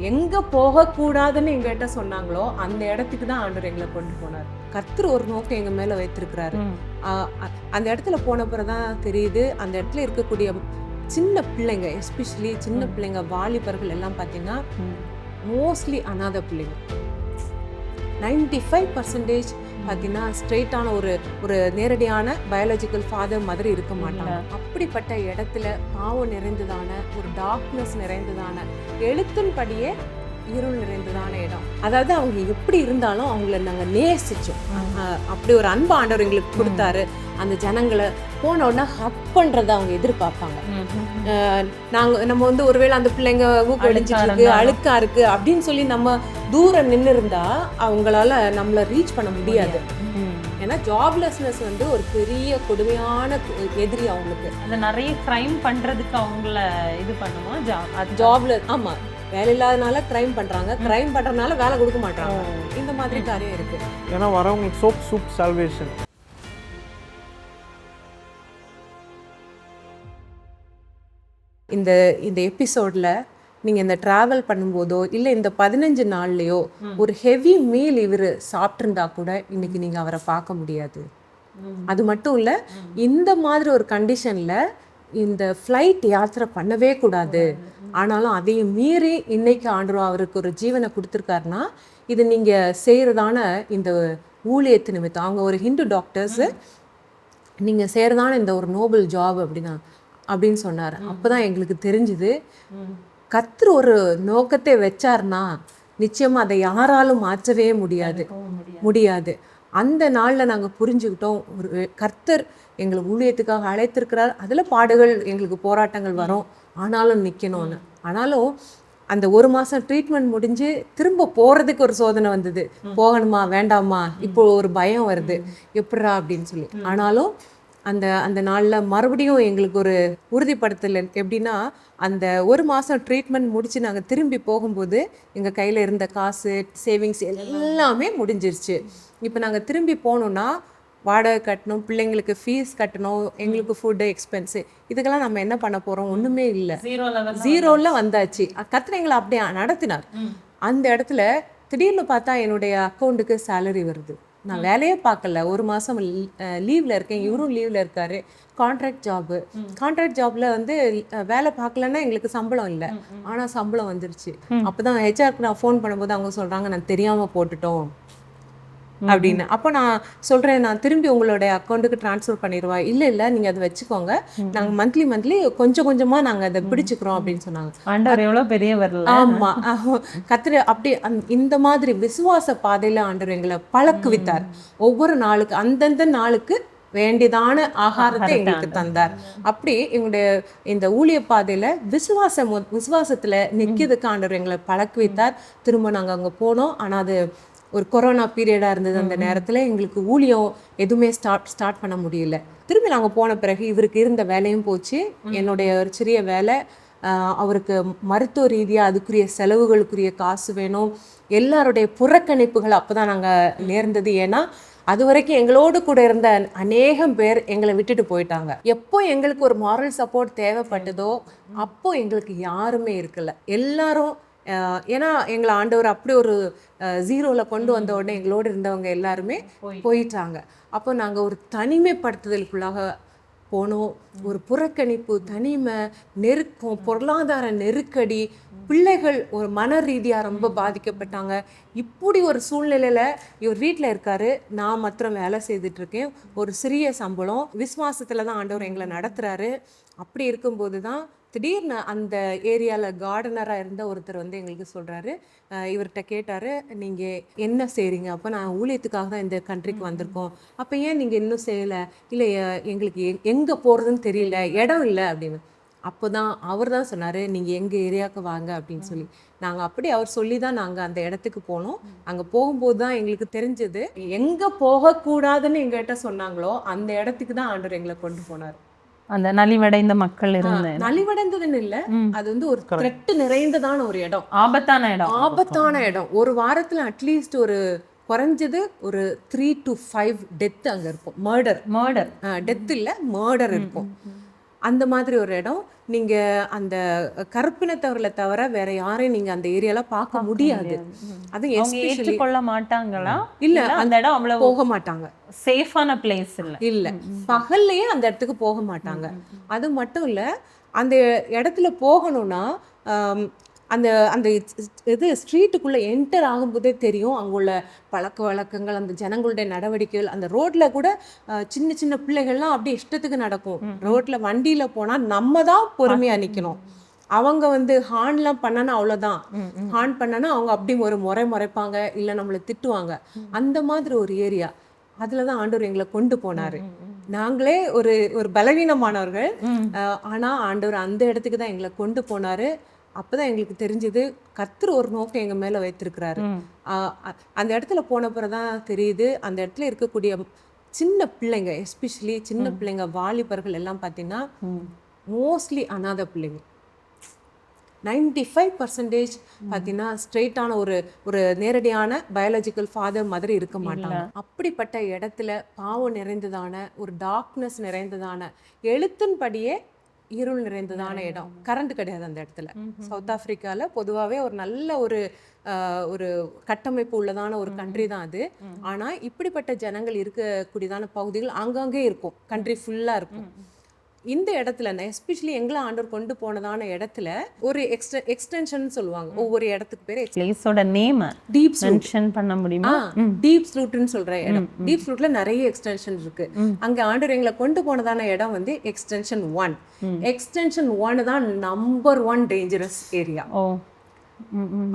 எங்க போகக்கூடாதுன்னு எங்ககிட்ட சொன்னாங்களோ அந்த இடத்துக்கு தான் ஆண்டவர் எங்களை கொண்டு போனார். கர்த்தர் ஒரு நோக்கம் எங்க மேல வைத்திருக்கிறாரு. அந்த இடத்துல போன பிறகுதான் தெரியுது, அந்த இடத்துல இருக்கக்கூடிய சின்ன பிள்ளைங்க, எஸ்பெஷலி சின்ன பிள்ளைங்க, வாலிபர்கள் எல்லாம் பார்த்தீங்கன்னா மோஸ்ட்லி அனாதை பிள்ளைங்க. 95% பார்த்தீங்கன்னா ஸ்ட்ரெயிட்டான ஒரு நேரடியான பயாலஜிக்கல் ஃபாதர் மாதிரி இருக்க மாட்டாங்க. அப்படிப்பட்ட இடத்துல பாவம் நிறைந்ததான, ஒரு டார்க்னஸ் நிறைந்ததான, எழுத்தின்படியே இருள் நிறைந்ததான இடம். அதாவது அவங்க எப்படி இருந்தாலும் அவங்கள நாங்கள் நேசிச்சோம். அப்படி ஒரு அன்பு ஆண்டவர் எங்களுக்கு கொடுத்தாரு. அந்த ஜனங்களை போன உடனே ஹக் பண்றதை அவங்க எதிர்பார்ப்பாங்க. நம்ம வந்து ஒருவேளை அந்த பிள்ளைங்க ஊக்கடிச்சிட்டு இருக்கு, அழுக்கா இருக்கு அப்படின்னு சொல்லி நம்ம தூரம் நின்று இருந்தா அவங்களால நம்மள ரீச் பண்ண முடியாது. ஏன்னா ஜாப்லெஸ்னஸ் வந்து ஒரு பெரிய கொடுமையான எதிரி அவங்களுக்கு. அந்த நிறைய கிரைம் பண்றதுக்கு அவங்கள இது பண்ணுமா ஜாப்ல. ஆமா, வேலை இல்லாதனால கிரைம் பண்றாங்க, கிரைம் பண்றதுனால வேலை கொடுக்க மாட்டாங்க. இந்த மாதிரி காரியம் இருக்கு. ஏன்னா வரவங்களுக்கு சோப் சூப் சால்வேஷன். இந்த எபிசோட்ல நீங்க இந்த டிராவல் பண்ணும்போதோ இல்லை இந்த 15 நாள்லயோ ஒரு ஹெவி மீல் இவர் சாப்பிட்டிருந்தா கூட இன்னைக்கு நீங்க அவரை பார்க்க முடியாது. அது மட்டும் இல்ல, இந்த மாதிரி ஒரு கண்டிஷன்ல இந்த ஃப்ளைட் யாத்திரை பண்ணவே கூடாது. ஆனாலும் அதையும் மீறி இன்னைக்கு ஆண்டவர் அவருக்கு ஒரு ஜீவனை கொடுத்துருக்காருன்னா இது நீங்க செய்யறதான இந்த ஊழியத்து நிமித்தம். அவங்க ஒரு ஹிந்து டாக்டர்ஸ், நீங்க செய்யறதான இந்த ஒரு நோபல் ஜாப் அப்படின்னு சொன்னார். அப்பதான் எங்களுக்கு தெரிஞ்சுது, கர்த்தர் ஒரு நோக்கத்தை வச்சார்னா நிச்சயமா அதை யாராலும் மாற்றவே முடியாது. அந்த நாள்ல நாங்க புரிஞ்சுக்கிட்டோம், ஒரு கர்த்தர் எங்களை ஊழியத்துக்காக அழைத்திருக்கிறார். அதுல பாடுகள், எங்களுக்கு போராட்டங்கள் வரும், ஆனாலும் நிக்கணும்னு. ஆனாலும் அந்த 1 மாசம் ட்ரீட்மெண்ட் முடிஞ்சு திரும்ப போறதுக்கு ஒரு சோதனை வந்தது. போகணுமா வேண்டாமா, இப்போ ஒரு பயம் வருது, எப்படா அப்படின்னு சொல்லி. ஆனாலும் அந்த நாளில் மறுபடியும் எங்களுக்கு ஒரு உறுதிப்படுத்தல். எப்படின்னா, அந்த 1 மாதம் ட்ரீட்மெண்ட் முடித்து நாங்கள் திரும்பி போகும்போது எங்கள் கையில் இருந்த காசு, சேவிங்ஸ் எல்லாமே முடிஞ்சிருச்சு. இப்போ நாங்கள் திரும்பி போனோம்னா வாடகை கட்டணும், பிள்ளைங்களுக்கு ஃபீஸ் கட்டணும், எங்களுக்கு ஃபுட்டு எக்ஸ்பென்ஸு, இதுக்கெல்லாம் நம்ம என்ன பண்ண போகிறோம்? ஒன்றுமே இல்லை, ஜீரோவில் வந்தாச்சு. கர்த்தர் எங்களை அப்படியே நடத்தினார். அந்த இடத்துல திடீர்னு பார்த்தா என்னுடைய அக்கௌண்ட்டுக்கு சேலரி வருது. நான் வேலையே பார்க்கல, 1 மாதம் லீவில் இருக்கேன், இவரும் லீவில் இருக்காரு. கான்ட்ராக்ட் ஜாப்ல வந்து வேலை பார்க்கலன்னா எங்களுக்கு சம்பளம் இல்லை, ஆனால் சம்பளம் வந்துருச்சு. அப்போதான் ஹெச்ஆருக்கு நான் ஃபோன் பண்ணும்போது அவங்க சொல்கிறாங்க, நான் தெரியாமல் போட்டுட்டோம் அப்படின்னு. அப்போ நான் சொல்கிறேன், நான் திரும்பி உங்களுடைய அக்கௌண்ட்டுக்கு ட்ரான்ஸ்ஃபர் பண்ணிடுவா. இல்லை நீங்கள் அதை வச்சுக்கோங்க, நாங்கள் மந்த்லி கொஞ்சம் கொஞ்சமாக நாங்கள் அதை பிடிச்சிக்கிறோம் அப்படின்னு சொன்னாங்க. ஆண்டவர் எவ்வளோ பெரியவர். ஆமாம், கர்த்தர் அப்படி இந்த மாதிரி விசுவாச பாதையில் ஆண்டவர் எங்களை பழக்குவித்தார். ஒவ்வொரு நாளுக்கு அந்தந்த நாளுக்கு வேண்டியதான ஆகாரத்தை எங்களுக்கு தந்தார். அப்படி எங்களுடைய இந்த ஊழிய பாதையில விசுவாசத்துல நிற்கிறதுக்கு ஆண்டவர் எங்களை பழக்குவித்தார். திரும்ப நாங்கள் அங்கே போனோம். ஆனால் அது ஒரு கொரோனா பீரியடாக இருந்தது. அந்த நேரத்தில் எங்களுக்கு ஊழியம் எதுவுமே ஸ்டார்ட் பண்ண முடியல. திரும்பி நாங்கள் போன பிறகு இவருக்கு இருந்த வேலையும் போச்சு. என்னுடைய ஒரு சிறிய வேலை, அவருக்கு மருத்துவ ரீதியாக அதுக்குரிய செலவுகளுக்குரிய காசு வேணும். எல்லாருடைய புறக்கணிப்புகள் அப்போ தான் நாங்கள் நேர்ந்தது. ஏன்னா அது வரைக்கும் எங்களோடு கூட இருந்த அநேகம் பேர் எங்களை விட்டுட்டு போயிட்டாங்க. எப்போ எங்களுக்கு ஒரு மாரல் சப்போர்ட் தேவைப்பட்டதோ அப்போ எங்களுக்கு யாருமே இருக்கல. எல்லாரும் ஏன்னா எங்களை ஆண்டவர் அப்படி ஒரு ஜீரோவில் கொண்டு வந்த உடனே எங்களோடு இருந்தவங்க எல்லாருமே போயிட்டாங்க. அப்போ நாங்கள் ஒரு தனிமைப்படுத்துதலுக்குள்ளாக போனோம். ஒரு புறக்கணிப்பு, தனிமை, நெருக்கம், பொருளாதார நெருக்கடி, பிள்ளைகள் ஒரு மன ரீதியாக ரொம்ப பாதிக்கப்பட்டாங்க. இப்படி ஒரு சூழ்நிலையில் இவர் வீட்டில் இருக்காரு, நான் மாத்திரம் வேலை செய்துட்ருக்கேன், ஒரு சிறிய சம்பளம். விசுவாசத்தில் தான் ஆண்டவர் எங்களை நடத்துகிறாரு. அப்படி இருக்கும்போது தான் திடீர்னு அந்த ஏரியாவில் கார்டனராக இருந்த ஒருத்தர் வந்து எங்களுக்கு சொல்கிறாரு, இவர்கிட்ட கேட்டார், நீங்கள் என்ன செய்கிறீங்க? அப்போ நான் ஊழியத்துக்காக தான் இந்த கண்ட்ரிக்கு வந்திருக்கோம். அப்போ ஏன் நீங்கள் இன்னும் செய்யலை? இல்லை, எங்களுக்கு எங்கே போகிறதுன்னு தெரியல, இடம் இல்லை அப்படின்னு. அப்போ தான் அவர் தான் சொன்னார், நீங்கள் எங்கள் ஏரியாவுக்கு வாங்க அப்படின்னு சொல்லி. நாங்கள் அப்படி அவர் சொல்லி தான் நாங்கள் அந்த இடத்துக்கு போனோம். அங்கே போகும்போது தான் எங்களுக்கு தெரிஞ்சது, எங்கே போகக்கூடாதுன்னு எங்கள்கிட்ட சொன்னாங்களோ அந்த இடத்துக்கு தான் ஆண்டவர் எங்களை கொண்டு போனார். அந்த நலிவடைந்த மக்கள் நலிவடைந்ததுன்னு இல்ல, அது வந்து ஒரு த்ரெட் நிறைந்ததான ஒரு இடம், ஆபத்தான இடம். ஒரு வாரத்துல அட்லீஸ்ட் ஒரு குறைஞ்சது ஒரு 3 to 5 டெத் அங்க இருக்கும். மர்டர் டெத் இல்ல, மர்டர் இருக்கும். அந்த மாதிரி ஒரு இடம். நீங்க அந்த கருப்பினத்தவர்களை தவிர வேற யாரையும் நீங்க அந்த ஏரியால பார்க்க முடியாது. அது அவங்க எஸ்பெஷலி ஏற்றுக்கொள்ள மாட்டாங்களா? இல்ல அந்த இடம் அவ்வளவு போக மாட்டாங்க. சேஃபான பிளேஸ் இல்ல. இல்ல பகல்லையே அந்த இடத்துக்கு போக மாட்டாங்க. அது மட்டும் இல்ல, அந்த இடத்துல போகணும்னா அந்த அந்த இது ஸ்ட்ரீட்டுக்குள்ளே என்டர் ஆகும்போதே தெரியும் அங்குள்ள பழக்க வழக்கங்கள், அந்த ஜனங்களுடைய நடவடிக்கைகள். அந்த ரோட்ல கூட சின்ன சின்ன பிள்ளைகள்லாம் அப்படியே இஷ்டத்துக்கு நடக்கும். ரோட்ல வண்டியில போனா நம்ம தான் பொறுமையா நிக்கணும். அவங்க வந்து ஹார்ன்லாம் பண்ணனா அவ்வளோதான். ஹார்ன் பண்ணனா அவங்க அப்படி ஒரு முறைப்பாங்க, இல்லை நம்மளை திட்டுவாங்க. அந்த மாதிரி ஒரு ஏரியா. அதில் தான் ஆண்டவர் எங்களை கொண்டு போனாரு. நாங்களே ஒரு ஒரு பலவீனமானவர்கள், ஆனால் ஆண்டவர் அந்த இடத்துக்கு தான் எங்களை கொண்டு போனாரு. அப்போதான் எங்களுக்கு தெரிஞ்சது கர்த்தர் ஒரு நோக்கம் எங்கள் மேலே வைத்திருக்கிறாரு. அந்த இடத்துல போனப்புறம் தான் தெரியுது, அந்த இடத்துல இருக்கக்கூடிய சின்ன பிள்ளைங்க, எஸ்பெஷலி சின்ன பிள்ளைங்க, வாலிபர்கள் எல்லாம் பார்த்தீங்கன்னா மோஸ்ட்லி அனாதை பிள்ளைங்க. 95% பார்த்தீங்கன்னா ஸ்ட்ரெயிட்டான ஒரு நேரடியான பயாலஜிக்கல் ஃபாதர் மாதிரி இருக்க மாட்டாங்க. அப்படிப்பட்ட இடத்துல பாவம் நிறைந்ததான, ஒரு டார்க்னஸ் நிறைந்ததான, எழுத்தின்படியே இருள் நிறைந்ததான இடம். கரண்ட் கிடையாது அந்த இடத்துல. சவுத் ஆப்பிரிக்கால பொதுவாகவே ஒரு நல்ல ஒரு கட்டமைப்பு உள்ளதான ஒரு கண்ட்ரி தான் அது. ஆனா இப்படிப்பட்ட ஜனங்கள் இருக்கக்கூடியதான பகுதிகள் ஆங்காங்கே இருக்கும், கண்ட்ரி ஃபுல்லா இருக்கும். இந்த இடத்துல எஸ்பெஷலி எங்களை ஆண்டவர் கொண்டு போனதான இடத்துல ஒரு எக்ஸ்டென்ஷன் சொல்லுவாங்க. ஒவ்வொரு இடத்துக்கு பேர் பிளேஸோட நேம் டீப் மென்ஷன் பண்ண முடியுமா? டீப் ஸ்லூட்னு சொல்ற இடம். டீப் ஸ்லூட்ல நிறைய எக்ஸ்டென்ஷன் இருக்கு. அங்க ஆண்டவர் எங்களை கொண்டு போனதான இடம் வந்து எக்ஸ்டென்ஷன் 1. எக்ஸ்டென்ஷன் 1 தான் நம்பர் 1 டேஞ்சரஸ் ஏரியா.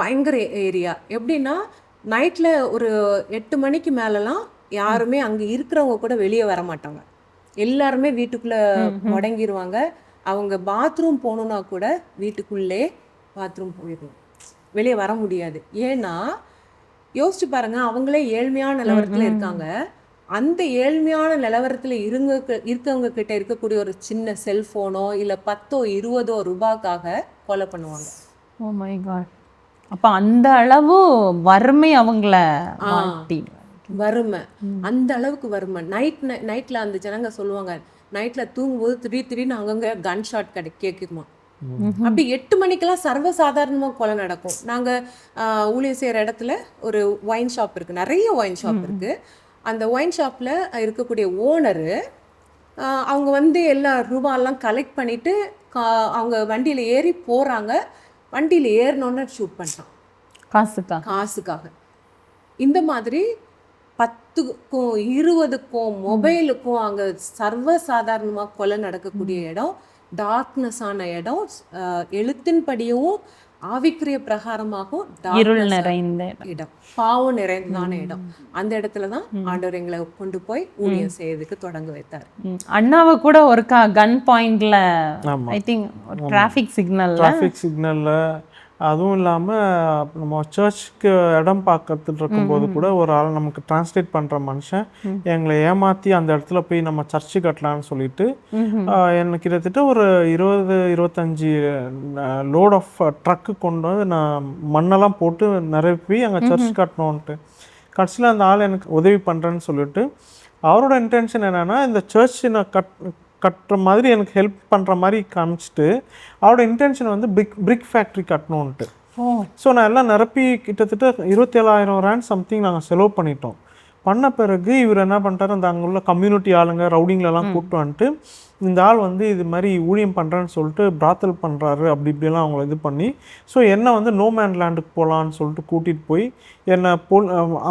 பயங்கர ஏரியா. எப்படின்னா நைட்ல ஒரு 8 மணிக்கு மேலலாம் யாருமே அங்க இருக்கிறவங்க கூட வெளியே வர மாட்டாங்க. எல்லாருமே வீட்டுக்குள்ள முடங்கிடுவாங்க. அவங்க பாத்ரூம் போகணுன்னா கூட வீட்டுக்குள்ளே பாத்ரூம் போயிடும், வெளியே வர முடியாது. ஏன்னா யோசிச்சு பாருங்க, அவங்களே ஏழ்மையான நிலவரத்துல இருக்காங்க. அந்த ஏழ்மையான நிலவரத்துல இருக்கவங்க கிட்ட இருக்கக்கூடிய ஒரு சின்ன செல்போனோ இல்லை 10 20 ரூபாய்க்காக கொலை பண்ணுவாங்க. Oh my God. அப்ப அந்த அளவு வறுமை அவங்கள வறுமை, அந்த அளவுக்கு வறுமை. நைட்ல அந்த ஜனங்க சொல்லுவாங்க, நைட்ல தூங்கும்போது திடீர்னு அங்கங்க கன் ஷாட் கேட்குமா. அப்படி 8 மணிக்கெல்லாம் சர்வசாதாரணமா கொலை நடக்கும். நாங்க ஊழியர் செய்யற இடத்துல ஒரு ஒயின் ஷாப் இருக்கு, நிறைய ஒயின் ஷாப் இருக்கு. அந்த ஒயின் ஷாப்ல இருக்கக்கூடிய ஓனரு அவங்க வந்து எல்லா ரூபாயெல்லாம் கலெக்ட் பண்ணிட்டு அவங்க வண்டியில ஏறி போறாங்க. வண்டியில ஏறினோன்னு ஷூட் பண்ணிட்டான் காசுக்காக. இந்த மாதிரி 10க்கும் 20க்கும் மொபைலுக்கும் அங்க சர்வசாதாரணமாக கொலை நடக்கக்கூடிய இடம், டார்க்னஸ் ஆன இடம், எழுத்தின்படியும் ஆவிக்குரிய பிரகாரமாகவும் இருள் நிறைந்த இடம், பாவம் நிறைந்ததான இடம். அந்த இடத்துல தான் ஆண்டவர் எங்களை கொண்டு போய் ஊழியம் செய்யறதுக்கு தொடங்க வைத்தார். அண்ணாவை கூட ஒரு கன் பாயிண்ட்ல, ஐ திங்க் டிராஃபிக் சிக்னல்ல, அதுவும் இல்லாமல் நம்ம சர்ச்சுக்கு இடம் பார்க்கறதுட்டு இருக்கும்போது கூட ஒரு ஆள் நமக்கு டிரான்ஸ்லேட் பண்ணுற மனுஷன் எங்களை ஏமாற்றி அந்த இடத்துல போய் நம்ம சர்ச்சு கட்டலான்னு சொல்லிட்டு எனக்கு கிட்டத்தட்ட ஒரு 20-25 லோட் ஆஃப் ட்ரக்கு கொண்டு வந்து நான் மண்ணெல்லாம் போட்டு நிரப்பி அங்கே சர்ச் கட்டணுன்ட்டு. கடைசியில் அந்த ஆள் எனக்கு உதவி பண்ணுறேன்னு சொல்லிட்டு, அவரோட இன்டென்ஷன் என்னென்னா இந்த சர்ச் நான் கட்டுற மாதிரி எனக்கு ஹெல்ப் பண்ணுற மாதிரி காமிச்சிட்டு, அவரோட இன்டென்ஷன் வந்து பிரிக் ஃபேக்ட்ரி கட்டணுன்ட்டு. ஸோ நான் எல்லாம் நிரப்பி கிட்டத்தட்ட 27,000 ரேண்ட் சம்திங் நாங்கள் செலவு பண்ணிட்டோம். பண்ண பிறகு இவர் என்ன பண்ணிட்டாரு, அந்த அங்கே உள்ள கம்யூனிட்டி ஆளுங்க ரவுடிங்களெல்லாம் கூப்பிட்டு வந்துட்டு, இந்த ஆள் வந்து இது மாதிரி ஊழியம் பண்ணுறேன்னு சொல்லிட்டு பிராத்தல் பண்ணுறாரு அப்படி இப்படிலாம் அவங்கள இது பண்ணி, ஸோ என்னை வந்து நோ மேன் லேண்டுக்கு போகலான்னு சொல்லிட்டு கூட்டிகிட்டு போய் என்னை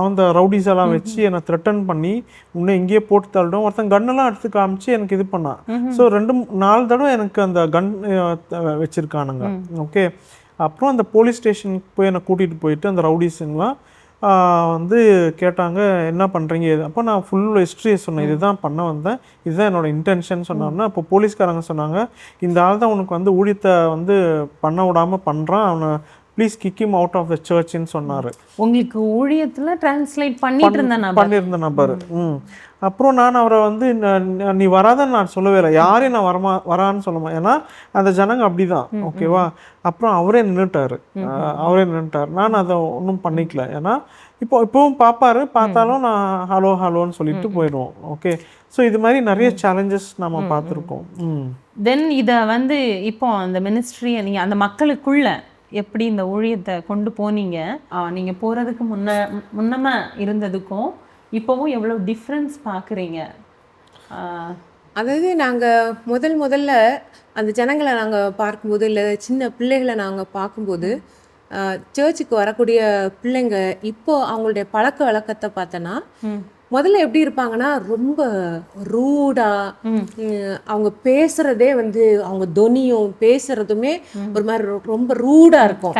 அந்த ரவுடிஸ் எல்லாம் வச்சு என்னை த்ரெட்டன் பண்ணி இன்னும் இங்கேயே போட்டு தள்ளிடும். ஒருத்தன் கன்னெல்லாம் எடுத்து காமிச்சு எனக்கு இது பண்ணான். ஸோ 2-4 தடவை எனக்கு அந்த கன் வச்சுருக்கானுங்க. ஓகே, அப்புறம் அந்த போலீஸ் ஸ்டேஷனுக்கு போய் என்னை கூட்டிகிட்டு போயிட்டு அந்த ரவுடிஸுங்களாம் வந்து கேட்டாங்க, என்ன பண்ணுறீங்க? அப்போ நான் ஃபுல் ஹிஸ்ட்ரியை சொன்னேன், இதுதான் பண்ண வந்தேன், இதுதான் என்னோட இன்டென்ஷன் சொன்னோன்னா, அப்போ போலீஸ்காரங்க சொன்னாங்க, இந்த ஆள் தான் உனக்கு வந்து ஊழியத்தை வந்து பண்ண விடாமல் பண்ணுறான், அவனை please kick him out of the சர்ச்ன்னு சொன்னார். உங்களுக்கு ஊழியத்தில் டிரான்ஸ்லேட் பண்ணியிருந்த நபர். அப்புறம் நான் அவரை வந்து நீ வராதன்னு நான் சொல்லவே இல்லை, யாரையும் நான் வரான்னு சொல்லுமா, ஏன்னா அந்த ஜனங்க அப்படிதான். ஓகேவா? அப்புறம் அவரே நின்றுட்டார். நான் அதை ஒன்றும் பண்ணிக்கல. ஏன்னா இப்போவும் பார்ப்பாரு, பார்த்தாலும் நான் ஹலோன்னு சொல்லிட்டு போயிடுவோம். ஓகே, ஸோ இது மாதிரி நிறைய சேலஞ்சஸ் நம்ம பார்த்துருக்கோம். தென் இதை வந்து இப்போ அந்த மினிஸ்ட்ரியை நீங்கள் அந்த மக்களுக்குள்ள எப்படி இந்த ஊழியத்தை கொண்டு போனீங்க, நீங்கள் போகிறதுக்கு முன்னமே இருந்ததுக்கும் இப்போவும் எவ்வளோ டிஃப்ரென்ஸ் பார்க்குறீங்க? அதாவது நாங்கள் முதல்ல அந்த ஜனங்களை நாங்கள் பார்க்கும்போது, இல்லை சின்ன பிள்ளைகளை நாங்கள் பார்க்கும்போது, சர்ச்சுக்கு வரக்கூடிய பிள்ளைங்க இப்போ அவங்களுடைய பழக்க வழக்கத்தை பார்த்தோன்னா, முதல்ல எப்படி இருப்பாங்கன்னா ரொம்ப ரூடா, அவங்க பேசுறதே வந்து அவங்க தொனியும் பேசுறதுமே ஒரு மாதிரி ரொம்ப ரூடா இருக்கும்.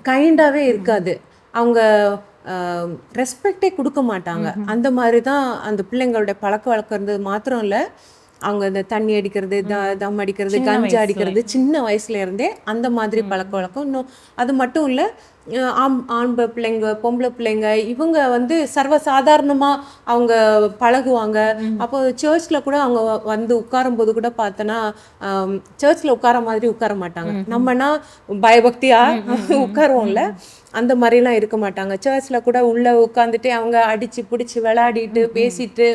கைண்டாவே இருக்காது. அவங்க ரெஸ்பெக்டே கொடுக்க மாட்டாங்க. அந்த மாதிரி தான் அந்த பிள்ளைங்களுடைய பழக்க வழக்கம் இருந்தது. மாத்திரம் இல்லை, அவங்க இந்த தண்ணி அடிக்கிறது, தம் அடிக்கிறது, கஞ்சா அடிக்கிறது சின்ன வயசுல இருந்தே அந்த மாதிரி பழக்க வழக்கம். இன்னும் அது மட்டும் இல்லை, ஆம்பளை பிள்ளைங்க பொம்பளை பிள்ளைங்க இவங்க வந்து சர்வசாதாரணமா அவங்க பழகுவாங்க. அப்போ சர்ச்சில் கூட அவங்க வந்து உட்காரும் போது கூட பார்த்தோன்னா சர்ச்சில் உட்கார மாதிரி உட்கார மாட்டாங்க. நம்மனா பயபக்தியா உட்காருவோம்ல, அந்த மாதிரிலாம் இருக்க மாட்டாங்க. சர்ச்சில் கூட உள்ள உட்காந்துட்டு அவங்க அடிச்சு பிடிச்சி விளையாடிட்டு பேசிட்டு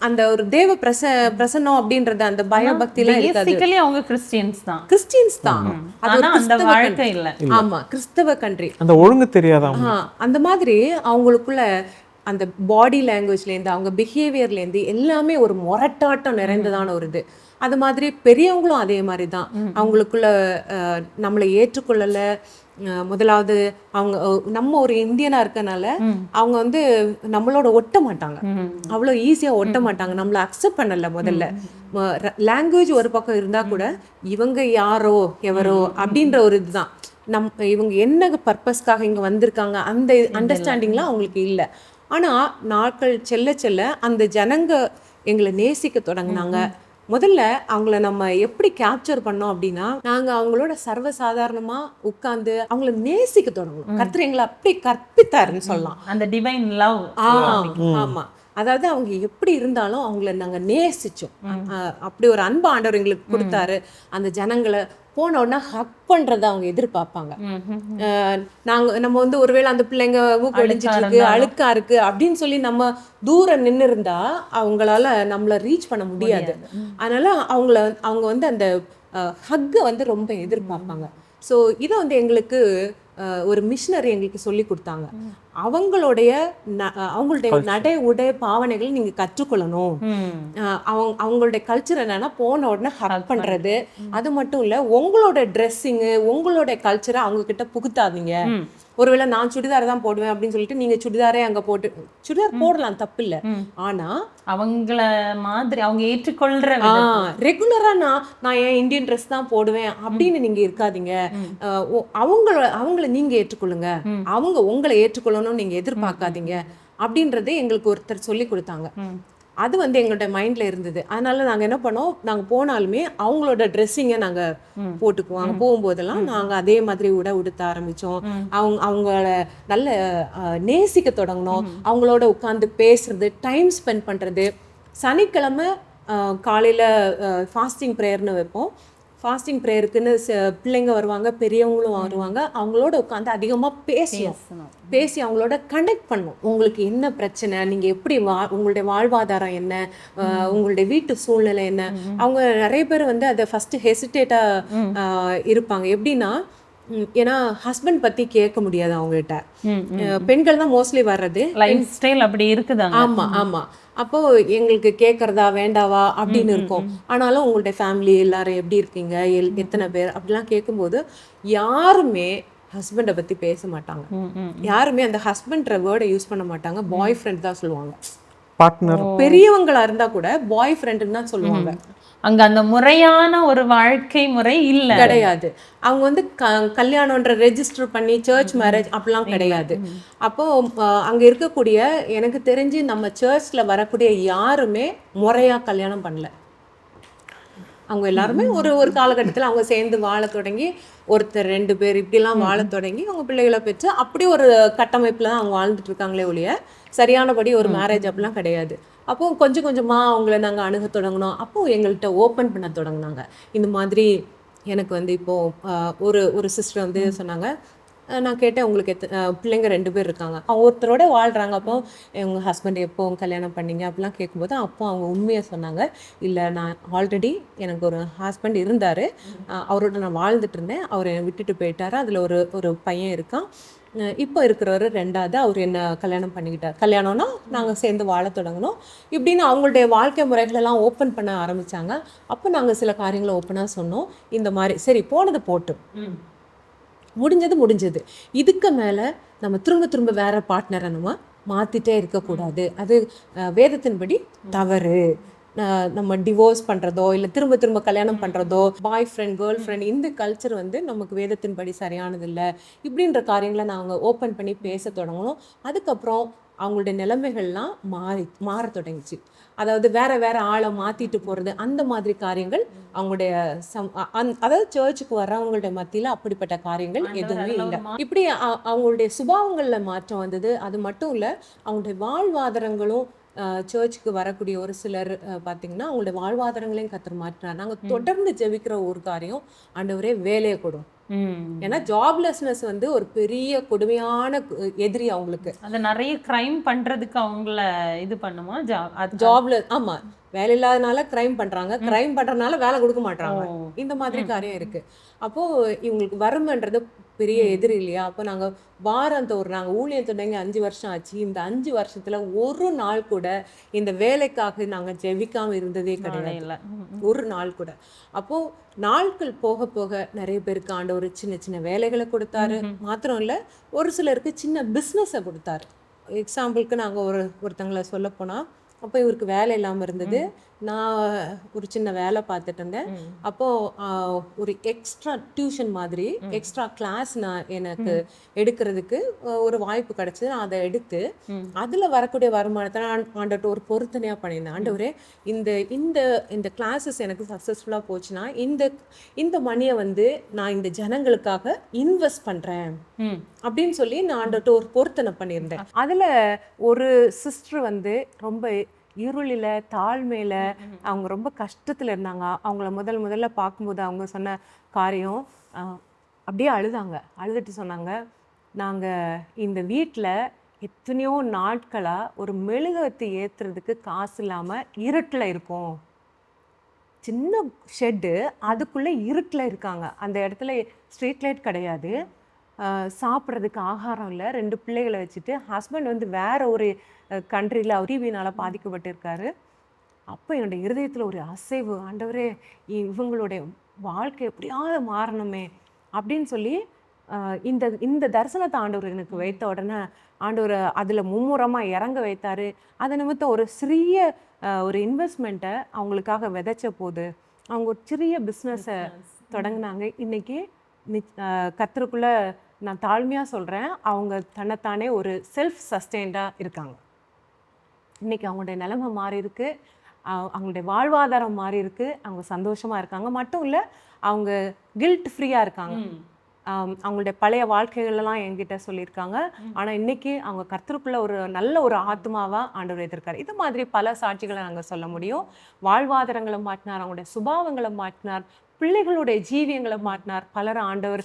அந்த ஒரு தேவ பிரசன்னம் அப்படின்றது அந்த பயபக்திலாம் இருக்காது. அவங்க கிறிஸ்டியன்ஸ் தான். அது அந்த வாழ்க்கை இல்ல. ஆமா, கிறிஸ்தவ கண்ட்ரி. அந்த ஒழுங்கு தெரியாத அந்த மாதிரி அவங்களுக்குள்ள அந்த பாடி லாங்குவேஜ்லேருந்து அவங்க பிஹேவியர்லேருந்து எல்லாமே ஒரு முரட்டாட்டம் நிறைந்ததான ஒரு இது. அது மாதிரி பெரியவங்களும் அதே மாதிரி தான். அவங்களுக்குள்ள நம்மளை ஏற்றுக்கொள்ளலை. முதலாவது அவங்க நம்ம ஒரு இந்தியனா இருக்கனால அவங்க வந்து நம்மளோட ஒட்ட மாட்டாங்க, அவ்வளோ ஈஸியா ஒட்ட மாட்டாங்க. நம்மள அக்செப்ட் பண்ணல. முதல்ல லாங்குவேஜ் ஒரு பக்கம் இருந்தா கூட இவங்க யாரோ எவரோ அப்படின்ற ஒரு இதுதான். இவங்க என்ன பர்பஸ்க்காக இங்க வந்திருக்காங்க அந்த அண்டர்ஸ்டாண்டிங்லாம் அவங்களுக்கு இல்லை. ஆனா நாட்கள் செல்ல செல்ல அந்த ஜனங்க எங்களை நேசிக்க தொடங்கினாங்க. முதல்ல அவங்கள நம்ம எப்படி கேப்சர் பண்ணோம் அப்படின்னா, நாங்க அவங்களோட சர்வசாதாரணமா உட்கார்ந்து அவங்கள நேசிக்க தொடங்கணும். கர்த்தர் எங்களை அப்படி கற்பித்தாருன்னு சொல்லலாம். அந்த டிவைன் லவ். ஆமா, அதாவது அவங்க எப்படி இருந்தாலும் அவங்கள நாங்க நேசிச்சோம். அப்படி ஒரு அன்பு ஆண்டவர் எங்களுக்கு கொடுத்தாரு. அந்த ஜனங்களை போன உடனே ஹக் பண்றதை அவங்க எதிர்பார்ப்பாங்க. நம்ம வந்து ஒருவேளை அந்த பிள்ளைங்க மூக்கடிஞ்சிட்டு இருக்கு, அழுக்கா இருக்கு அப்படின்னு சொல்லி நம்ம தூரம் நின்று இருந்தா அவங்களால நம்மள ரீச் பண்ண முடியாது. அதனால அவங்க வந்து அந்த ஹக்கை வந்து ரொம்ப எதிர்பார்ப்பாங்க. ஸோ இதை வந்து எங்களுக்கு ஒரு மிஷனரி எங்களுக்கு சொல்லி கொடுத்தாங்க. அவங்களுடைய நடை உடை பாவனைகளை நீங்க கற்றுக்கொள்ளணும். அவங்களுடைய கல்ச்சர் என்னன்னா போன உடனே ஹக் பண்றது. அது மட்டும் இல்ல, உங்களோட ட்ரெஸ்ஸிங்கு உங்களோட கல்ச்சரை அவங்க கிட்ட புகுத்தாதீங்க. ஒருவேளை நான் சுடிதார் தான் போடுவேன் அப்படின்னு சொல்லிட்டு நீங்க சுடிதாரே அங்க போட்டு சுடிதார் போடலாம், தப்பு இல்லை. ஆனா அவங்கள மாதிரி அவங்க ஏற்றுக்கொள்ற ரெகுலரா நான் என் இந்தியன் ட்ரெஸ் தான் போடுவேன் அப்படின்னு நீங்க இருக்காதீங்க. அவங்கள நீங்க ஏற்றுக்கொள்ளுங்க, அவங்க உங்களை ஏற்றுக்கொள்ளணும்னு நீங்க எதிர்பார்க்காதீங்க அப்படின்றதே எங்களுக்கு ஒருத்தர் சொல்லி கொடுத்தாங்க. அது வந்து எங்களோட மைண்ட்ல இருந்தது. அதனால நாங்க என்ன பண்ணோம், நாங்க போனாலுமே அவங்களோட ட்ரெஸ்ஸிங்கை நாங்க போட்டுக்குவோம். அங்க போகும்போதெல்லாம் நாங்க அதே மாதிரி உடுத்த ஆரம்பிச்சோம். அவங்கள நல்ல நேசிக்க தொடங்கினோம். அவங்களோட உட்கார்ந்து பேசுறது, டைம் ஸ்பெண்ட் பண்றது. சனிக்கிழமை காலையில ஃபாஸ்டிங் ப்ரேயர்னு வைப்போம். ஃபாஸ்டிங் ப்ரேயருக்குன்னு பிள்ளைங்க வருவாங்க, பெரியவங்களும் வருவாங்க. அவங்களோட உட்காந்து அதிகமாக பேசி அவங்களோட கனெக்ட் பண்ணும். உங்களுக்கு என்ன பிரச்சனை, நீங்கள் எப்படி உங்களுடைய வாழ்வாதாரம் என்ன, உங்களுடைய வீட்டு சூழ்நிலை என்ன. அவங்க நிறைய பேர் வந்து அதை ஃபஸ்ட்டு ஹெசிடேட்டாக இருப்பாங்க. எப்படின்னா, ஏன்னா ஹஸ்பண்ட் பற்றி கேட்க முடியாது அவங்ககிட்ட. பெண்கள் தான் மோஸ்ட்லி வர்றது. லைஃப் ஸ்டைல் அப்படி இருக்குதா? ஆமாம். அப்போ எங்களுக்கு கேட்கறதா வேண்டாவா அப்படின்னு இருக்கும். ஆனாலும் உங்களுடைய ஃபேமிலி எல்லாரும் எப்படி இருக்கீங்க, எத்தனை பேர் அப்படிலாம் கேட்கும்போது யாருமே ஹஸ்பண்டை பற்றி பேச மாட்டாங்க. யாருமே அந்த ஹஸ்பண்ட்ற வேர்டை யூஸ் பண்ண மாட்டாங்க. பாய் ஃப்ரெண்ட் தான் சொல்லுவாங்க. பார்ட்னர் பெரியவங்களா இருந்தா கூட பாய் ஃப்ரெண்டுன்னு தான் சொல்லுவாங்க. அங்க அந்த முறையான ஒரு வாழ்க்கை முறை இல்லை, கிடையாது. அவங்க வந்து கல்யாணம்ன்ற ரெஜிஸ்டர் பண்ணி சர்ச் மேரேஜ் அப்படிலாம் கிடையாது. அப்போ அங்க இருக்கக்கூடிய, எனக்கு தெரிஞ்சு நம்ம சர்ச்ல வரக்கூடிய யாருமே முறையா கல்யாணம் பண்ணல. அவங்க எல்லாருமே ஒரு காலகட்டத்தில் அவங்க சேர்ந்து வாழ தொடங்கி, ஒருத்தர் 2 பேர் இப்படிலாம் வாழ தொடங்கி அவங்க பிள்ளைகளை பெற்று அப்படி ஒரு கட்டமைப்பில் தான் அவங்க வாழ்ந்துட்டு இருக்காங்களே ஒழிய சரியானபடி ஒரு மேரேஜ் அப்படிலாம் கிடையாது. அப்போ கொஞ்சம் கொஞ்சமாக அவங்கள நாங்கள் அணுக தொடங்கினோம். அப்போது எங்கள்கிட்ட ஓப்பன் பண்ண தொடங்கினாங்க. இந்த மாதிரி எனக்கு வந்து இப்போது ஒரு சிஸ்டர் வந்து சொன்னாங்க, நான் கேட்டேன், உங்களுக்கு பிள்ளைங்க 2 பேர் இருக்காங்க, ஒருத்தரோட வாழ்கிறாங்க, அப்போ உங்கள் ஹஸ்பண்ட் எப்போ கல்யாணம் பண்ணீங்க அப்படிலாம் கேட்கும்போது அப்போ அவங்க உண்மையை சொன்னாங்க. இல்லை, நான் ஆல்ரெடி எனக்கு ஒரு ஹஸ்பண்ட் இருந்தார், அவரோட நான் வாழ்ந்துட்டு இருந்தேன், அவர் என்னை விட்டுட்டு போயிட்டாரு, அதில் ஒரு ஒரு பையன் இருக்கான், இப்போ இருக்கிறவர் 2வது, அவர் என்ன கல்யாணம் பண்ணிக்கிட்டார், கல்யாணம்னா நாங்கள் சேர்ந்து வாழ தொடங்கினோம் இப்படின்னு அவங்களுடைய வாழ்க்கை முறைகளெல்லாம் ஓப்பன் பண்ண ஆரம்பித்தாங்க. அப்போ நாங்கள் சில காரியங்களை ஓப்பனாக சொன்னோம். இந்த மாதிரி சரி போனது போட்டு முடிஞ்சது, இதுக்கு மேலே நம்ம திரும்ப திரும்ப வேற பார்ட்னரை நம்ம மாற்றிட்டே இருக்கக்கூடாது, அது வேதத்தின்படி தவறு. நம்ம டிவோர்ஸ் பண்ணுறதோ இல்லை திரும்ப திரும்ப கல்யாணம் பண்ணுறதோ, பாய் ஃப்ரெண்ட் கேர்ள் ஃப்ரெண்ட், இந்த கல்ச்சர் வந்து நமக்கு வேதத்தின்படி சரியானது இல்லை இப்படின்ற காரியங்களை நாங்கள் ஓப்பன் பண்ணி பேச தொடங்கணும். அதுக்கப்புறம் அவங்களுடைய நிலைமைகள்லாம் மாற தொடங்கிச்சு. அதாவது வேற ஆளை மாற்றிட்டு போகிறது, அந்த மாதிரி காரியங்கள் அவங்களுடைய அதாவது சர்ச்சுக்கு வர்றவங்களுடைய மத்தியில் அப்படிப்பட்ட காரியங்கள் எதுவுமே இல்லை. இப்படி அவங்களுடைய சுபாவங்களில் மாற்றம் வந்தது. அது மட்டும் இல்லை, அவங்களுடைய வாழ்வாதாரங்களும் சர்ச்சுக்கு வரக்கூடிய ஒரு சிலர் பார்த்தீங்கன்னா அவங்களுடைய வாழ்வாதாரங்களையும் கர்த்தர் மாற்றினார். நாங்கள் தொடர்ந்து ஜெபிக்கிற ஒரு காரியம், ஆண்டவரே வேலையை கொடும். ஏன்னா ஜாப்லெஸ்னஸ் வந்து ஒரு பெரிய கொடுமையான எதிரி அவங்களுக்கு. அது நிறைய கிரைம் பண்றதுக்கு அவங்கள இது பண்ணுமா? ஜாப்ல ஆமா, வேலை இல்லாதனால கிரைம் பண்றாங்க, கிரைம் பண்றதுனால வேலை கொடுக்க மாட்டாங்க, இந்த மாதிரி காரியம் இருக்கு. அப்போ இவங்களுக்கு வறுமைன்றது பெரிய எதிரி இல்லையா? அப்போ நாங்க வாரந்தோறும் நாங்கள் ஊழியம் தொடங்கி 5 வருஷம் ஆச்சு. இந்த 5 வருஷத்துல ஒரு நாள் கூட இந்த வேலைக்காக நாங்கள் ஜெபிக்காம இருந்ததே கிடையாது, ஒரு நாள் கூட. அப்போ நாட்கள் போக போக நிறைய பேருக்கு ஆண்டவர் சின்ன சின்ன வேலைகளை கொடுத்தாரு. மாத்திரம் இல்லை, ஒரு சிலருக்கு சின்ன பிஸ்னஸை கொடுத்தாரு. எக்ஸாம்பிளுக்கு நாங்கள் ஒருத்தங்களை சொல்ல போனால், அப்போ இவருக்கு வேலை இல்லாமல் இருந்தது, நான் ஒரு சின்ன வேலை பார்த்துட்டு இருந்தேன். அப்போது ஒரு எக்ஸ்ட்ரா டியூஷன் மாதிரி எக்ஸ்ட்ரா கிளாஸ் நான் எனக்கு எடுக்கிறதுக்கு ஒரு வாய்ப்பு கிடச்சிது. நான் அதை எடுத்து அதில் வரக்கூடிய வருமானத்தை நான் ஆண்டவர்கிட்ட ஒரு பொருத்தனையாக பண்ணியிருந்தேன். ஆண்டவரே, இந்த இந்த இந்த கிளாஸஸ் எனக்கு சக்ஸஸ்ஃபுல்லாக போச்சுன்னா இந்த மணியை வந்து நான் இந்த ஜனங்களுக்காக இன்வெஸ்ட் பண்ணுறேன் அப்படின்னு சொல்லி நான் ஆண்டவர்கிட்ட ஒரு பொருத்தனை பண்ணியிருந்தேன். அதில் ஒரு சிஸ்டர் வந்து ரொம்ப இருளில் தாழ்மையில் அவங்க ரொம்ப கஷ்டத்தில் இருந்தாங்க. அவங்கள முதல்ல பார்க்கும்போது அவங்க சொன்ன காரியம், அப்படியே அழுதுட்டு சொன்னாங்க, நாங்கள் இந்த வீட்டில் எத்தனையோ நாட்களாக ஒரு மெழுகுவர்த்தி ஏற்றுறதுக்கு காசு இல்லாமல் இருட்டில் இருக்கோம். சின்ன ஷெட்டு, அதுக்குள்ளே இருட்டில் இருக்காங்க. அந்த இடத்துல ஸ்ட்ரீட் லைட் கிடையாது, சாப்பிட்றதுக்கு ஆகாரம் இல்லை, 2 பிள்ளைகளை வச்சுட்டு ஹஸ்பண்ட் வந்து வேற ஒரு கண்ட்ரியில் டிவினால் பாதிக்கப்பட்டிருக்காரு. அப்போ என்னுடைய இருதயத்தில் ஒரு அசைவு, ஆண்டவரே இவங்களுடைய வாழ்க்கை எப்படியாவது மாறணுமே அப்படின்னு சொல்லி இந்த இந்த தரிசனத்தை ஆண்டவர் எனக்கு வைத்த உடனே ஆண்டவர் அதில் மும்முரமாக இறங்க வைத்தார். அதை நிமித்தம் ஒரு சிறிய ஒரு இன்வெஸ்ட்மெண்ட்டை அவங்களுக்காக விதைச்ச போது அவங்க ஒரு சிறிய பிஸ்னஸை தொடங்கினாங்க. இன்றைக்கி கர்த்தருக்குள்ளே நான் தாழ்மையாக சொல்கிறேன், அவங்க தன்னைத்தானே ஒரு செல்ஃப் சஸ்டெயின்டாக இருக்காங்க. இன்றைக்கி அவங்களுடைய நிலைமை மாறி இருக்கு, அவங்களுடைய வாழ்வாதாரம் மாறி இருக்கு, அவங்க சந்தோஷமாக இருக்காங்க. மட்டும் இல்லை, அவங்க கில்ட் ஃப்ரீயாக இருக்காங்க. அவங்களுடைய பழைய வாழ்க்கைகளெல்லாம் என்கிட்ட சொல்லியிருக்காங்க. ஆனால் இன்றைக்கி அவங்க கர்த்தருக்குள்ள ஒரு நல்ல ஒரு ஆத்மாவாக ஆண்டவர் எதிர்க்கார். இது மாதிரி பல சாட்சிகளை நாங்கள் சொல்ல முடியும். வாழ்வாதாரங்களை மாற்றினார், அவங்களுடைய சுபாவங்களை மாற்றினார், பிள்ளைகளுடைய ஜீவியங்களை மாற்றினார். பலர் ஆண்டவர்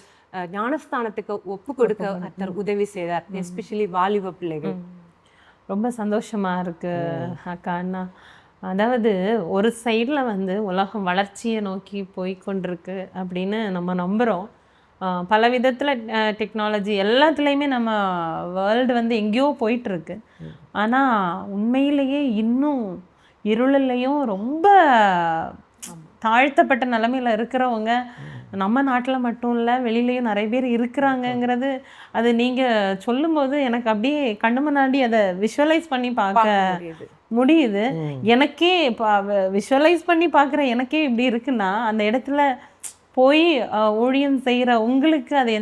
ஞானஸ்தானத்துக்கு ஒப்பு கொடுக்க கர்த்தர் உதவி செய்தார், எஸ்பெஷலி வாலிப பிள்ளைகள். ரொம்ப சந்தோஷமா இருக்கு அக்கா. அண்ணா, அதாவது ஒரு சைடில் வந்து உலகம் வளர்ச்சியை நோக்கி போய் கொண்டிருக்கு அப்படின்னு நம்ம நம்புகிறோம். பல விதத்தில் டெக்னாலஜி எல்லாத்துலேயுமே நம்ம வேர்ல்டு வந்து எங்கேயோ போயிட்டுருக்கு. ஆனால் உண்மையிலேயே இன்னும் இருளிலையும் ரொம்ப தாழ்த்தப்பட்ட நிலைமையில் இருக்கிறவங்க நம்ம நாட்டில் மட்டும் இல்லை, வெளியிலையும் நிறைய பேர் இருக்கிறாங்கங்கிறது அது நீங்கள் சொல்லும்போது எனக்கு அப்படியே கண்ணு முன்னாடி அதை விஷுவலைஸ் பண்ணி பார்க்க முடியுது. எனக்கே விஷுவலைஸ் பண்ணி பார்க்குற எனக்கே இப்படி இருக்குன்னா, அந்த இடத்துல போய் ஊழியம் செய்கிற உங்களுக்கு அது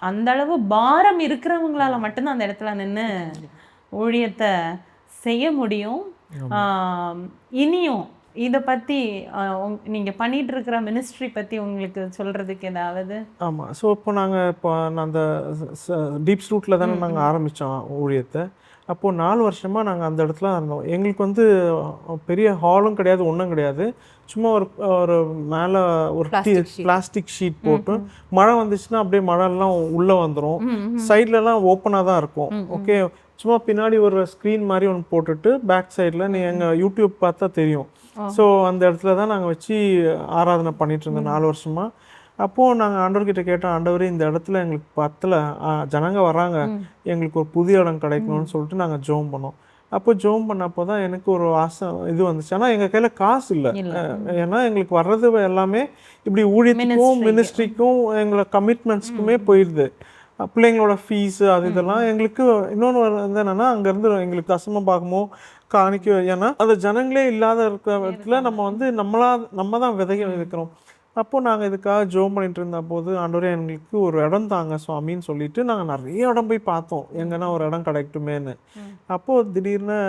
அந்த அளவு பாரம் இருக்கிறவங்களால மட்டும்தான் அந்த இடத்துல நின்று ஊழியத்தை செய்ய முடியும். இனியும் இதை பற்றி நீங்கள் பண்ணிட்டு இருக்கிற மினிஸ்ட்ரி பற்றி உங்களுக்கு சொல்கிறதுக்கு ஏதாவது? ஆமாம். ஸோ இப்போ நாங்கள் இப்போ நான் அந்த டீப்ஸ் ரூட்டில் தானே நாங்கள் ஆரம்பித்தோம் ஊழியத்தை. அப்போது 4 வருஷமாக நாங்கள் அந்த இடத்துல இருந்தோம். எங்களுக்கு வந்து பெரிய ஹாலும் கிடையாது, ஒன்றும் கிடையாது. சும்மா ஒரு ஒரு மேலே ஒரு பிளாஸ்டிக் ஷீட் போட்டு மழை வந்துச்சுன்னா அப்படியே மழைலாம் உள்ளே வந்துடும். சைட்லலாம் ஓப்பனாக தான் இருக்கும். ஓகே, சும்மா பின்னாடி ஒரு ஸ்க்ரீன் மாதிரி ஒன்று போட்டுட்டு பேக் சைடில் நீ எங்கள் யூடியூப் பார்த்தா தெரியும். ஸோ அந்த இடத்துல தான் நாங்கள் வச்சு ஆராதனை பண்ணிட்டு இருந்தோம் 4 வருஷமாக. அப்போது நாங்கள் ஆண்டவர்கிட்ட கேட்டோம், ஆண்டவரே இந்த இடத்துல எங்களுக்கு பத்தல, ஜனங்க வராங்க, எங்களுக்கு ஒரு புதிய இடம் கிடைக்கணும்னு சொல்லிட்டு நாங்கள் ஜெபம் பண்ணோம். அப்போ ஜெபம் பண்ணப்போ தான் எனக்கு ஒரு ஆசை இது வந்துச்சு. ஆனால் எங்கள் கையில் காசு இல்லை. ஏன்னா எங்களுக்கு வர்றது எல்லாமே இப்படி ஊழியத்துக்கும் மினிஸ்ட்ரிக்கும் எங்களை கமிட்மெண்ட்ஸ்க்குமே போயிடுது. பிள்ளைங்களோட ஃபீஸு அது இதெல்லாம் எங்களுக்கு. இன்னொன்று வந்து என்னென்னா, அங்கேருந்து எங்களுக்கு தசம பாகமோ காணிக்க, ஏன்னா அந்த ஜனங்களே இல்லாத இருக்கிற இடத்துல நம்ம வந்து நம்ம தான் விதைக்கிறோம். அப்போது நாங்கள் இதுக்காக ஜெபம் பண்ணிட்டு இருந்த போது, ஆண்டவரே எங்களுக்கு ஒரு இடம் தாங்க சுவாமின்னு சொல்லிட்டு நாங்கள் நிறைய இடம் போய் பார்த்தோம், எங்கன்னா ஒரு இடம் கிடைக்கட்டுமேன்னு. அப்போது திடீர்னு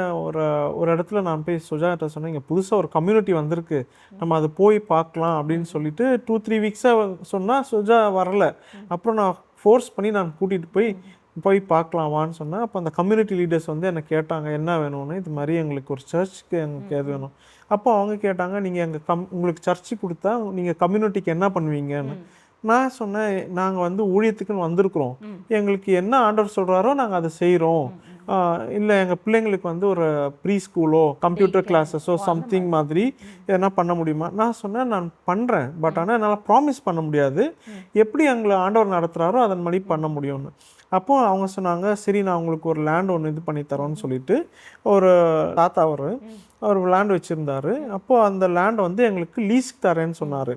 ஒரு இடத்துல நான் போய் சுஜாட்ட சொன்னேன், இங்கே புதுசாக ஒரு கம்யூனிட்டி வந்திருக்கு, நம்ம அதை போய் பார்க்கலாம் அப்படின்னு சொல்லிட்டு 2-3 வீக்ஸாக சொன்னால் சுஜா வரலை. அப்புறம் நான் ஃபோர்ஸ் பண்ணி நான் கூட்டிகிட்டு போய் பார்க்கலாமான்னு சொன்னேன். அப்போ அந்த கம்யூனிட்டி லீடர்ஸ் வந்து என்னை கேட்டாங்க என்ன வேணும்னு. இது மாதிரி எங்களுக்கு ஒரு சர்ச்சுக்கு எங்களுக்கு எது வேணும். அப்போ அவங்க கேட்டாங்க, நீங்கள் எங்கள் உங்களுக்கு சர்ச்சு கொடுத்தா நீங்கள் கம்யூனிட்டிக்கு என்ன பண்ணுவீங்கன்னு. நான் சொன்னேன், நாங்கள் வந்து ஊழியத்துக்குன்னு வந்திருக்கிறோம், எங்களுக்கு என்ன ஆண்டவர் சொல்கிறாரோ நாங்கள் அதை செய்கிறோம். இல்லை எங்கள் பிள்ளைங்களுக்கு வந்து ஒரு ப்ரீ ஸ்கூலோ கம்ப்யூட்டர் கிளாஸஸோ சம்திங் மாதிரி எதனா பண்ண முடியுமா. நான் சொன்னேன், நான் பண்ணுறேன், பட் ஆனால் என்னால் ப்ராமிஸ் பண்ண முடியாது, எப்படி எங்களை ஆண்டவர் நடத்துகிறாரோ அதன் மாதிரி பண்ண முடியும்னு. அப்போது அவங்க சொன்னாங்க, சரி நான் உங்களுக்கு ஒரு லேண்ட் ஒன்று இது பண்ணி தரோன்னு சொல்லிட்டு ஒரு தாத்தா அவர் லேண்ட் வச்சுருந்தாரு. அப்போது அந்த லேண்டை வந்து எங்களுக்கு லீஸுக்கு தரேன்னு சொன்னார்.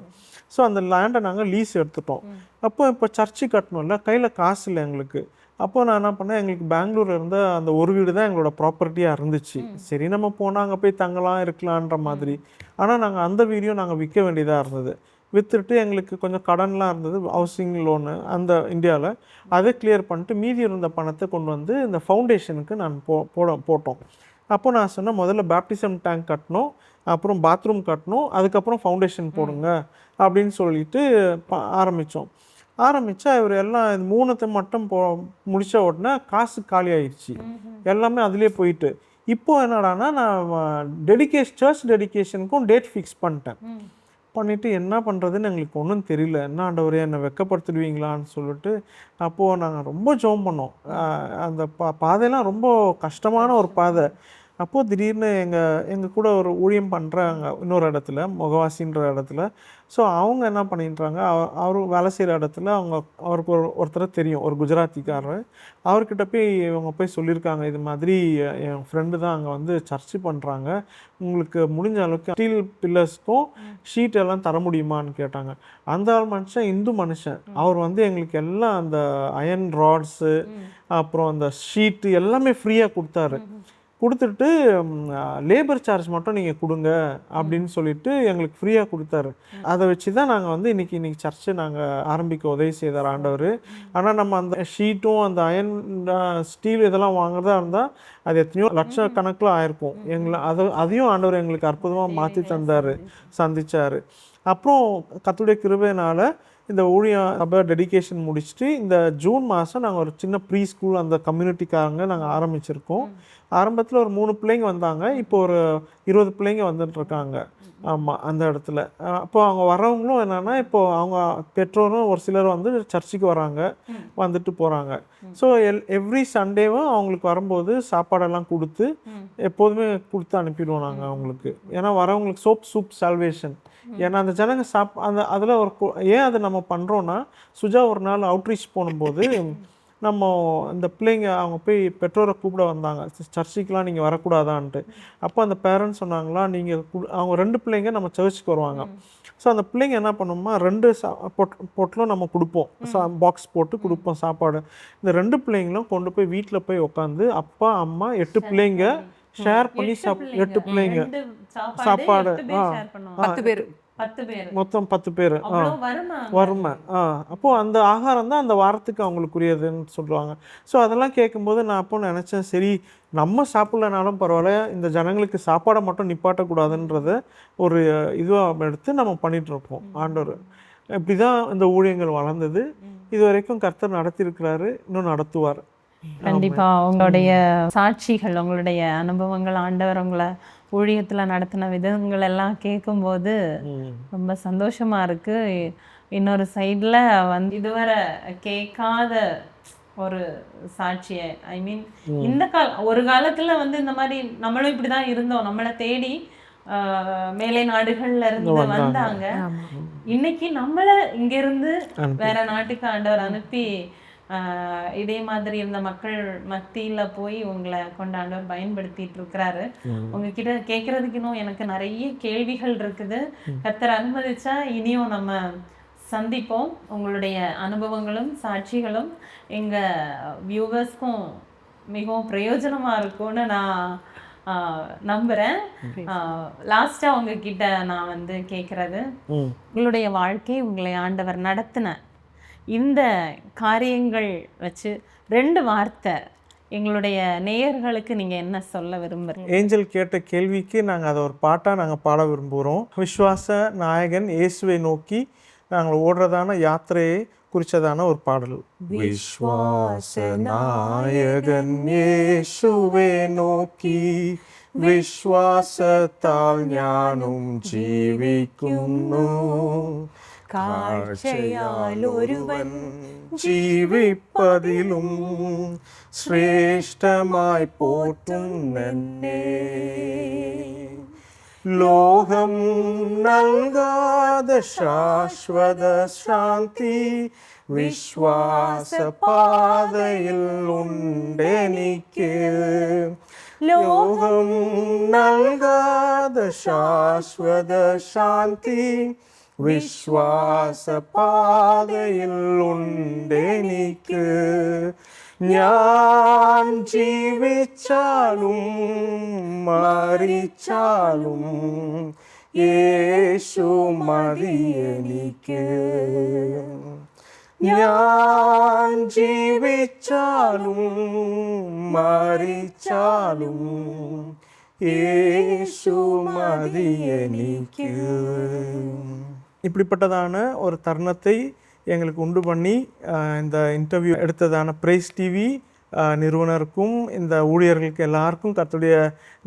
ஸோ அந்த லேண்டை நாங்கள் லீஸ் எடுத்துட்டோம். இப்போ சர்ச்சு கட்டணும்ல, கையில் காசு இல்லை எங்களுக்கு. அப்போது நான் என்ன பண்ணேன், எங்களுக்கு பெங்களூரில் இருந்த அந்த ஒரு வீடு தான் எங்களோட ப்ராப்பர்ட்டியாக இருந்துச்சு. சரி நம்ம போனால் அங்கே போய் தங்கலாம் இருக்கலான்ற மாதிரி. ஆனால் நாங்கள் அந்த வீடியும் நாங்கள் விற்க வேண்டியதாக இருந்தது. விற்றுட்டு எங்களுக்கு கொஞ்சம் கடன்லாம் இருந்தது, ஹவுசிங் லோனு அந்த இந்தியாவில். அதை கிளியர் பண்ணிட்டு மீதி இருந்த பணத்தை கொண்டு வந்து இந்த ஃபவுண்டேஷனுக்கு நான் போட்டோம். அப்போ நான் சொன்னேன், முதல்ல பேப்டிசம் டேங்க் கட்டணும், அப்புறம் பாத்ரூம் கட்டணும், அதுக்கப்புறம் ஃபவுண்டேஷன் போடுங்க அப்படின்னு சொல்லிட்டு ஆரம்பித்தா இவர் எல்லாம் 3 மட்டும் முடித்த உடனே காசு காலி ஆயிடுச்சு, எல்லாமே அதிலே போயிட்டு. இப்போது என்னடானா, நான் சர்ச் டெடிகேஷனுக்கும் டேட் ஃபிக்ஸ் பண்ணிவிட்டு என்ன பண்ணுறதுன்னு எங்களுக்கு ஒன்றும் தெரியல. என்ன ஆண்டவரே என்னை வெட்கப்படுத்திடுவீங்களான்னு சொல்லிட்டு அப்போது நாங்கள் ரொம்ப ஜெபம் பண்ணோம். அந்த பாதையெல்லாம் ரொம்ப கஷ்டமான ஒரு பாதை. அப்போது திடீர்னு எங்கள் கூட ஒரு ஊழியம் பண்ணுறாங்க இன்னொரு இடத்துல, முகவாசின்ற இடத்துல. ஸோ அவங்க என்ன பண்ணிட்டுறாங்க, அவர் வேலை செய்கிற இடத்துல அவருக்கு ஒருத்தரை தெரியும், ஒரு குஜராத்திக்காரர். அவர்கிட்ட இவங்க போய் சொல்லியிருக்காங்க, இது மாதிரி என் ஃப்ரெண்டு தான் அங்கே வந்து சர்ச்சு பண்ணுறாங்க, உங்களுக்கு முடிஞ்ச அளவுக்கு ஸ்டீல் பில்லர்ஸ்க்கும் ஷீட் எல்லாம் தர முடியுமான்னு கேட்டாங்க. அந்த மனுஷன் இந்து மனுஷன், அவர் வந்து எங்களுக்கு எல்லாம் அந்த அயன் ராட்ஸு அப்புறம் அந்த ஷீட்டு எல்லாமே ஃப்ரீயாக கொடுத்துட்டு லேபர் சார்ஜ் மட்டும் நீங்கள் கொடுங்க அப்படின்னு சொல்லிட்டு எங்களுக்கு ஃப்ரீயாக கொடுத்தாரு. அதை வச்சு தான் நாங்கள் வந்து இன்றைக்கி சர்ச்சை நாங்கள் ஆரம்பிக்க உதவி செய்தார் ஆண்டவர். ஆனால் நம்ம அந்த ஷீட்டும் அந்த அயன் ஸ்டீல் இதெல்லாம் வாங்குறதா இருந்தால் அது எத்தனையோ லட்சக்கணக்கில் ஆயிருக்கும். அதையும் ஆண்டவர் எங்களுக்கு அற்புதமாக மாற்றி தந்தார், சந்தித்தார். அப்புறம் கர்த்தருடைய கிருபையினால் இந்த ஊழியம் சபை டெடிகேஷன் முடிச்சுட்டு இந்த ஜூன் மாதம் நாங்கள் ஒரு சின்ன ப்ரீ ஸ்கூல் அந்த கம்யூனிட்டிக்காரங்க நாங்கள் ஆரம்பிச்சிருக்கோம். ஆரம்பத்தில் ஒரு 3 பிள்ளைங்க வந்தாங்க, இப்போ ஒரு 20 பிள்ளைங்க வந்துட்டுருக்காங்க. ஆமாம், அந்த இடத்துல. அப்போ அவங்க வரவங்களும் என்னென்னா, இப்போது அவங்க பெற்றோரும் ஒரு சிலர் வந்து சர்ச்சுக்கு வராங்க, வந்துட்டு போகிறாங்க. ஸோ எவ்ரி சண்டேவும் அவங்களுக்கு வரும்போது சாப்பாடெல்லாம் கொடுத்து எப்போதுமே கொடுத்து அனுப்பிடுவோம் நாங்கள் அவங்களுக்கு. ஏன்னா வரவங்களுக்கு சூப் சால்வேஷன். ஏன்னா அந்த ஜனங்க அதில் ஏன் அதை நம்ம பண்ணுறோன்னா, சுஜா ஒரு நாள் அவுட்ரீச் போகும்போது நம்ம இந்த பிள்ளைங்க அவங்க போய் பெற்றோரை கூப்பிட வந்தாங்க, சர்ச்சுக்கெலாம் நீங்கள் வரக்கூடாதான்ட்டு. அப்போ அந்த பேரண்ட்ஸ் சொன்னாங்களா, நீங்கள் அவங்க 2 பிள்ளைங்க நம்ம சர்ச்சுக்கு வருவாங்க. ஸோ அந்த பிள்ளைங்க என்ன பண்ணுவோமா, 2 பொட்டலும் நம்ம கொடுப்போம், பாக்ஸ் போட்டு கொடுப்போம் சாப்பாடு. இந்த 2 பிள்ளைங்களும் கொண்டு போய் வீட்டில் போய் உட்காந்து அப்பா அம்மா 8 பிள்ளைங்க ஷேர் பண்ணி 8 பிள்ளைங்க சாப்பாடு 10 பேர் 10 பேர் மொத்தம் 10 பேர். அவ்வளோ வருமா? வறுமை. அப்போது அந்த ஆகாரம் தான் அந்த வாரத்துக்கு அவங்களுக்குரியதுன்னு சொல்லுவாங்க. ஸோ அதெல்லாம் கேட்கும்போது நான் அப்போ நினச்சேன், சரி நம்ம சாப்பிட்லனாலும் பரவாயில்ல, இந்த ஜனங்களுக்கு சாப்பாடை மட்டும் நிப்பாட்டக்கூடாதுன்றத ஒரு இதுவாக எடுத்து நம்ம பண்ணிகிட்ருப்போம். ஆண்டவர் இப்படி தான் இந்த ஊழியங்கள் வளர்ந்தது. இது வரைக்கும் கர்த்தர் நடத்தியிருக்கிறாரு, இன்னும் நடத்துவார். கண்டிப்பா உங்களுடைய சாட்சிகள், உங்களுடைய அனுபவங்கள், ஆண்டவர் உங்களை ஊழியத்துல நடத்தின விதங்கள் எல்லாம் கேட்கும்போது ரொம்ப சந்தோஷமா இருக்கு. இன்னொரு சைடுல வந்து இதுவரை கேட்காத ஒரு சாட்சியை, ஐ மீன் இந்த ஒரு காலத்துல வந்து இந்த மாதிரி நம்மளும் இப்படிதான் இருந்தோம், நம்மளை தேடி மேலை நாடுகள்ல இருந்து வந்தாங்க. இன்னைக்கு நம்மள இங்க இருந்து வேற நாட்டுக்கு ஆண்டவர் அனுப்பி இதே மாதிரி இருந்த மக்கள் மத்தியில போய் உங்களை கொண்டாண்டவர் பயன்படுத்திட்டு இருக்கிறாரு. உங்ககிட்ட கேட்கறதுக்கு இன்னும் எனக்கு நிறைய கேள்விகள் இருக்குது. கர்த்தர் அனுமதிச்சா இனியும் நம்ம சந்திப்போம். உங்களுடைய அனுபவங்களும் சாட்சிகளும் எங்க வியூவர்ஸ்க்கும் மிகவும் பிரயோஜனமா இருக்கும்னு நான் நம்புறேன். லாஸ்டா உங்ககிட்ட நான் வந்து கேட்கறது, உங்களுடைய வாழ்க்கை, உங்களை ஆண்டவர் நடத்தின இந்த காரியங்கள் வச்சு 2 வார்த்தை எங்களுடைய நேயர்களுக்கு நீங்க என்ன சொல்ல விரும்புறீங்க? ஏஞ்சல் கேட்ட கேள்விக்கு நாங்கள் அதை ஒரு பாட்டாக நாங்கள் பாட விரும்புகிறோம். விஸ்வாச நாயகன் இயேசுவை நோக்கி நாங்கள் ஓடுறதான யாத்திரையை குறிச்சதான ஒரு பாடல். விஸ்வாச நாயகன் இயேசுவை நோக்கி விஸ்வாசத்தால் ஞானும் ஜீவிക്കുന്നു, കാഴ്ചയാൽ ഒരുവൻ ജീവിപ്പതിലും ശ്രേഷ്ഠമായി പോറ്റുന്നെന്നെ. ലോകം നൽകാതെ ശാശ്വത ശാന്തി വിശ്വാസപാതയിൽ ഉണ്ടെനിക്ക്. ലോകം നൽകാതെ ശാശ്വത ശാന്തി വിശ്വാസപാതയിൽ ഉണ്ടെനിക്ക്. ഞാൻ ജീവിച്ചാലും മരിച്ചാലും യേശു മതി എനിക്ക്. ഞാൻ ജീവിച്ചാലും മരിച്ചാലും യേശു മതി എനിക്ക്. இப்படிப்பட்டதான ஒரு தருணத்தை எங்களுக்கு உண்டு பண்ணி இந்த இன்டர்வியூ எடுத்ததான பிரைஸ் டிவி நிறுவனருக்கும் இந்த ஊழியர்களுக்கு எல்லாருக்கும் கர்த்தருடைய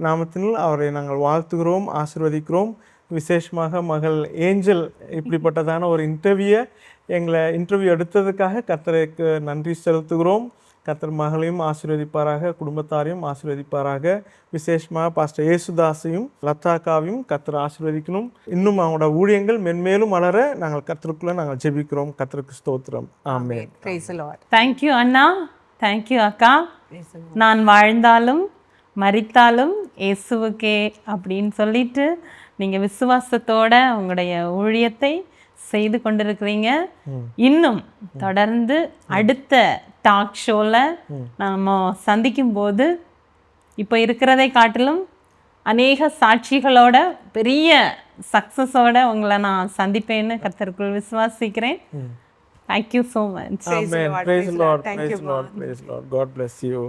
நாமத்தில் அவரை நாங்கள் வாழ்த்துகிறோம், ஆசீர்வதிக்கிறோம். விசேஷமாக மகள் ஏஞ்சல் இப்படிப்பட்டதான ஒரு இன்டர்வியூ எடுத்ததுக்காக கர்த்தருக்கு நன்றி செலுத்துகிறோம். கர்த்தர் மகளையும் ஆசீர்வதிப்பாராக, குடும்பத்தாரையும் ஆசீர்வதிப்பாராக. விசேஷமாக பாஸ்டர் ஏசுதாஸையும் லத்தாக்காவையும் கர்த்தர் ஆசீர்வதிக்கணும். இன்னும் அவங்களோட ஊழியங்கள் மென்மேலும் வளர நாங்கள் கர்த்தருக்குள்ள நாங்கள் ஜெபிக்கிறோம். கர்த்தருக்கு ஸ்தோத்திரம். ஆமென். Praise the Lord. Thank you Anna, thank you அக்கா. நான் வாழ்ந்தாலும் மரித்தாலும் இயேசுவுக்கே அப்படின்னு சொல்லிட்டு நீங்கள் விசுவாசத்தோட உங்களுடைய ஊழியத்தை செய்து கொண்டிருக்கிறீங்க. இன்னும் தொடர்ந்து அடுத்த டாக் ஷோவில் நம்ம சந்திக்கும் போது இப்போ இருக்கிறதை காட்டிலும் அநேக சாட்சிகளோட பெரிய சக்ஸஸோட உங்களை நான் சந்திப்பேன்னு கர்த்தருக்குள் விசுவாசிக்கிறேன். Thank you so much. Amen. Praise the Lord. Praise the Lord. Praise the Lord. God bless you.